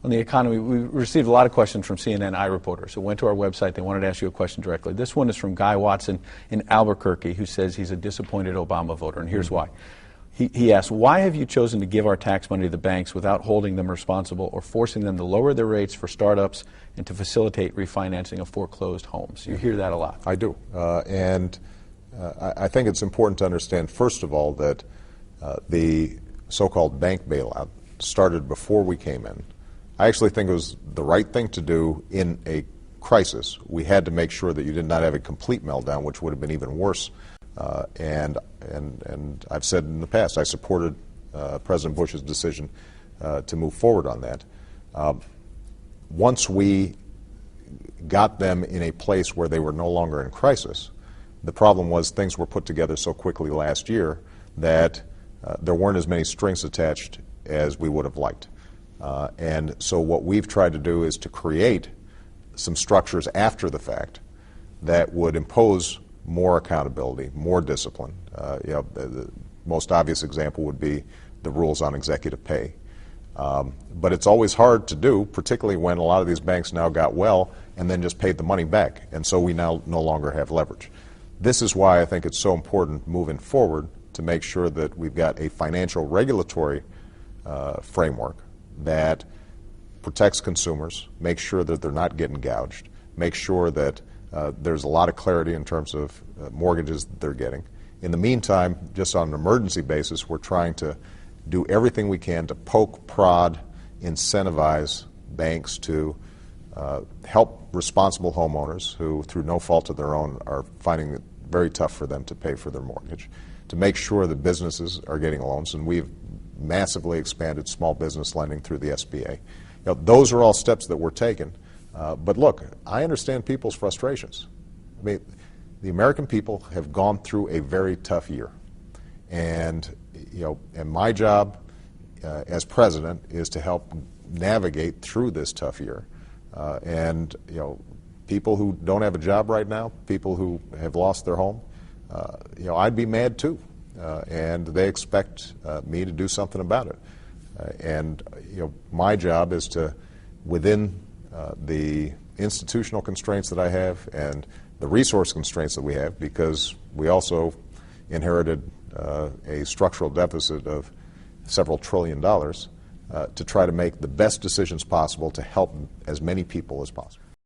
On the economy, we received a lot of questions from CNN iReporters who went to our website. They wanted to ask you a question directly. This one is from Guy Watson in Albuquerque, who says he's a disappointed Obama voter, and here's why. He asks, why have you chosen to give our tax money to the banks without holding them responsible or forcing them to lower their rates for startups and to facilitate refinancing of foreclosed homes? You hear that a lot. I do. I think it's important to understand, first of all, that the so-called bank bailout started before we came in. I actually think it was the right thing to do in a crisis. We had to make sure that you did not have a complete meltdown, which would have been even worse. And I've said in the past, I supported President Bush's decision to move forward on that. Once we got them in a place where they were no longer in crisis, the problem was things were put together so quickly last year that there weren't as many strings attached as we would have liked. And so what we've tried to do is to create some structures after the fact that would impose more accountability, more discipline. The most obvious example would be the rules on executive pay. But it's always hard to do, particularly when a lot of these banks now got well and then just paid the money back. And so we now no longer have leverage. This is why I think it's so important moving forward to make sure that we've got a financial regulatory framework that protects consumers, makes sure that they're not getting gouged, makes sure that there's a lot of clarity in terms of mortgages that they're getting. In the meantime, just on an emergency basis, we're trying to do everything we can to poke, prod, incentivize banks to help responsible homeowners who, through no fault of their own, are finding it very tough for them to pay for their mortgage, to make sure that businesses are getting loans, and we've massively expanded small business lending through the SBA. Those are all steps that we're taking. But look, I understand people's frustrations. I mean, the American people have gone through a very tough year. And my job as president is to help navigate through this tough year. People who don't have a job right now, people who have lost their home, I'd be mad too. And they expect me to do something about it. My job is to, within the institutional constraints that I have and the resource constraints that we have, because we also inherited a structural deficit of several $1 trillion, to try to make the best decisions possible to help as many people as possible.